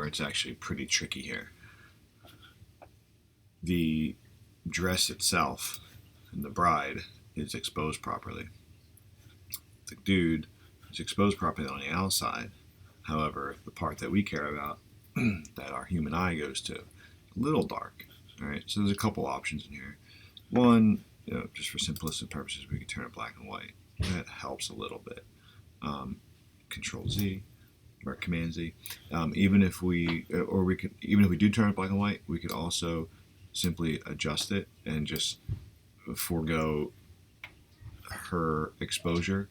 where it's actually pretty tricky here. The dress itself and the bride is exposed properly. The dude is exposed properly on the outside. However, the part that we care about, that our human eye goes to, a little dark. All right, so there's a couple options in here. One, just for simplistic purposes, we can turn it black and white. That helps a little bit. Control Z or Command Z. Even if we do turn it black and white, we could also simply adjust it and just forego her exposure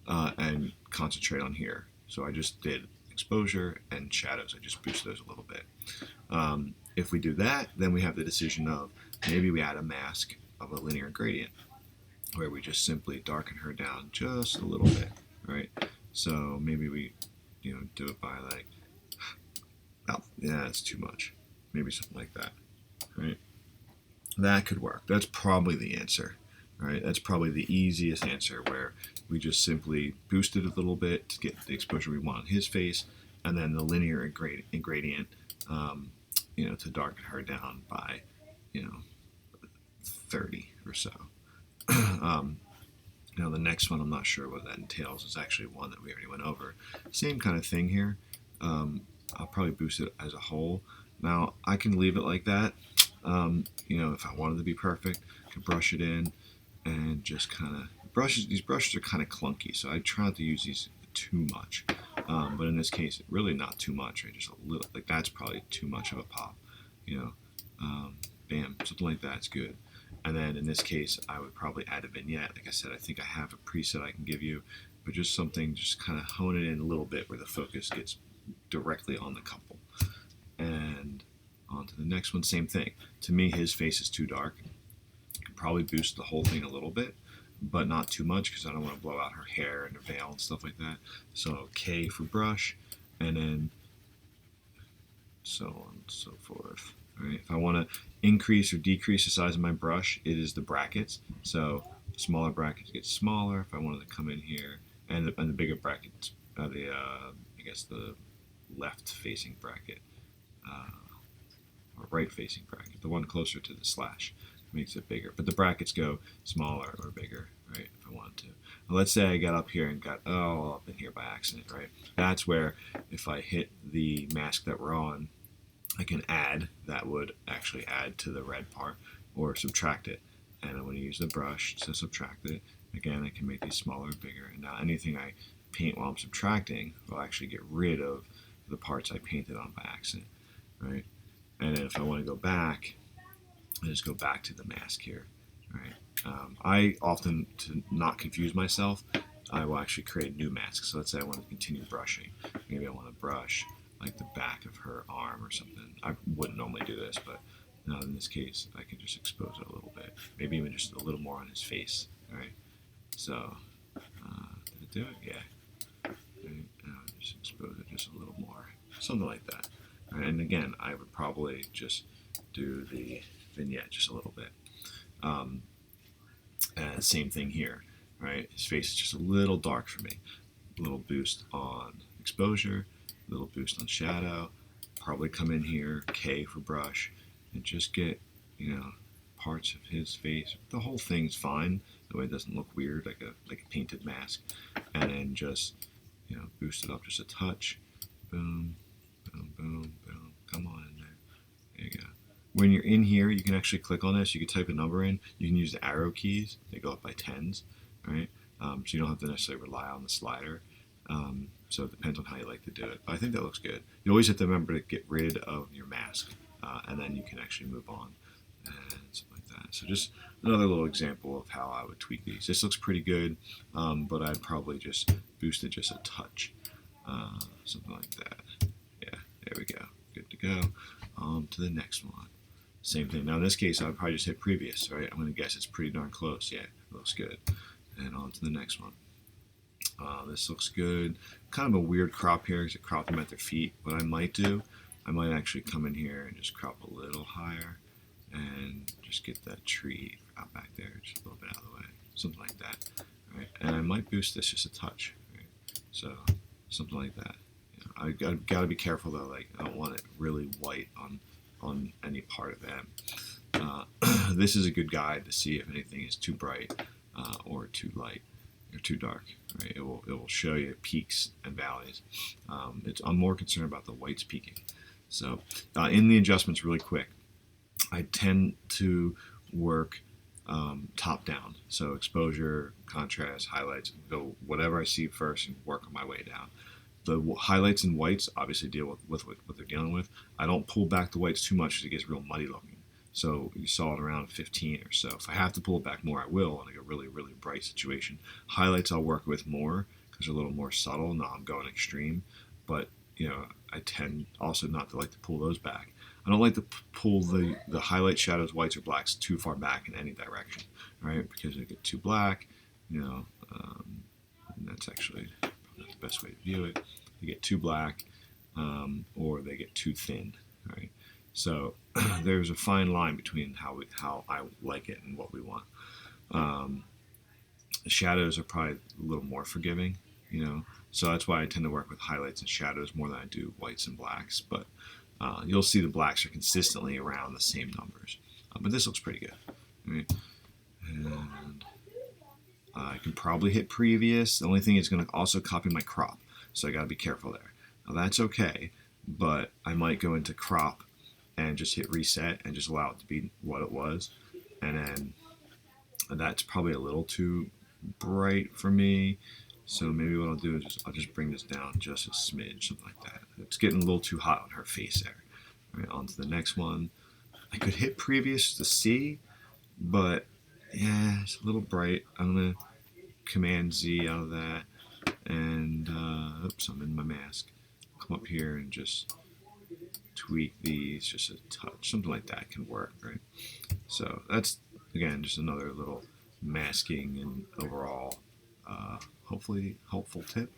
and concentrate on here. So I just did exposure and shadows. I just boosted those a little bit. If we do that, then we have the decision of maybe we add a mask of a linear gradient where we just simply darken her down just a little bit, right? So maybe we do it by like, oh, yeah, that's too much. Maybe something like that, right? That could work. That's probably the answer, right? That's probably the easiest answer, where we just simply boost it a little bit to get the exposure we want on his face, and then the linear gradient, to darken her down by, 30 or so. The next one, I'm not sure what that entails. It's actually one that we already went over. Same kind of thing here. I'll probably boost it as a whole. Now, I can leave it like that. If I wanted to be perfect, I could brush it in and just kind of these brushes are kind of clunky, so I try not to use these too much. But in this case, really not too much, right? Just a little, like that's probably too much of a pop, bam, something like that's good. And then in this case, I would probably add a vignette. Like I said, I think I have a preset I can give you, but just something, just kind of hone it in a little bit where the focus gets directly on the couple. And on to the next one, same thing. To me, his face is too dark. I could probably boost the whole thing a little bit, but not too much because I don't want to blow out her hair and her veil and stuff like that. So K for brush, and then so on and so forth. All right. If I want to increase or decrease the size of my brush, it is the brackets. So the smaller brackets get smaller. If I wanted to come in here, and the bigger brackets, the left-facing bracket, or right-facing bracket, the one closer to the slash, makes it bigger. But the brackets go smaller or bigger, right, if I wanted to. Now, let's say I got up here and got up in here by accident, right? That's where if I hit the mask that we're on, I can add, that would actually add to the red part, or subtract it. And I'm going to use the brush to subtract it. Again, I can make these smaller or bigger. And now anything I paint while I'm subtracting will actually get rid of the parts I painted on by accident, right? And then if I want to go back, I just go back to the mask here, right? I often, to not confuse myself, I will actually create new masks. So let's say I want to continue brushing. Maybe I want to brush like the back of her arm or something. I wouldn't normally do this, but in this case, I can just expose it a little bit. Maybe even just a little more on his face, all right? So, did it do it? Yeah. Right, just expose it just a little more. Something like that. Right, and again, I would probably just do the vignette just a little bit. And same thing here, right? His face is just a little dark for me. A little boost on exposure, a little boost on shadow. Probably come in here, K for brush, and just get, parts of his face. The whole thing's fine. That way it doesn't look weird, like a painted mask. And then just, boost it up just a touch. Boom, boom, boom, boom. Come on in there. There you go. When you're in here, you can actually click on this. You can type a number in. You can use the arrow keys. They go up by tens, right? So you don't have to necessarily rely on the slider. So it depends on how you like to do it. But I think that looks good. You always have to remember to get rid of your mask, and then you can actually move on and something like that. So just another little example of how I would tweak these. This looks pretty good, but I'd probably just boost it just a touch, something like that. Yeah, there we go. Good to go. To the next one. Same thing. Now in this case, I would probably just hit previous, right? I'm going to guess it's pretty darn close. Yeah, it looks good. And on to the next one. This looks good. Kind of a weird crop here because it cropped them at their feet. What I might do, I might actually come in here and just crop a little higher and just get that tree out back there just a little bit out of the way. Something like that. Right? And I might boost this just a touch. Right? So something like that. I got to be careful though. Like I don't want it really white on any part of them. This is a good guide to see if anything is too bright or too light or too dark. Right? It will show you peaks and valleys. I'm more concerned about the whites peaking. So in the adjustments, really quick, I tend to work top down. So exposure, contrast, highlights, go whatever I see first and work on my way down. The highlights and whites obviously deal with what they're dealing with. I don't pull back the whites too much because it gets real muddy looking. So you saw it around 15 or so. If I have to pull it back more, I will in like a really, really bright situation. Highlights I'll work with more because they're a little more subtle. Now I'm going extreme, but I tend also not to like to pull those back. I don't like to pull the highlight, shadows, whites, or blacks too far back in any direction, right? Because they get too black, and that's actually not the best way to view it. They get too black, or they get too thin, right? So there's a fine line between how I like it and what we want. The shadows are probably a little more forgiving, so that's why I tend to work with highlights and shadows more than I do whites and blacks. But you'll see the blacks are consistently around the same numbers. But this looks pretty good. And I can probably hit previous. The only thing is going to also copy my crop, so I got to be careful there. Now that's okay, but I might go into crop and just hit reset and just allow it to be what it was. And then that's probably a little too bright for me. So maybe what I'll do is I'll just bring this down just a smidge, something like that. It's getting a little too hot on her face there. All right, on to the next one. I could hit previous to see, but yeah, it's a little bright. I'm going to Command Z out of that. And, oops, I'm in my mask. Come up here and just tweak these just a touch. Something like that can work, right? So that's, again, just another little masking and overall hopefully helpful tip.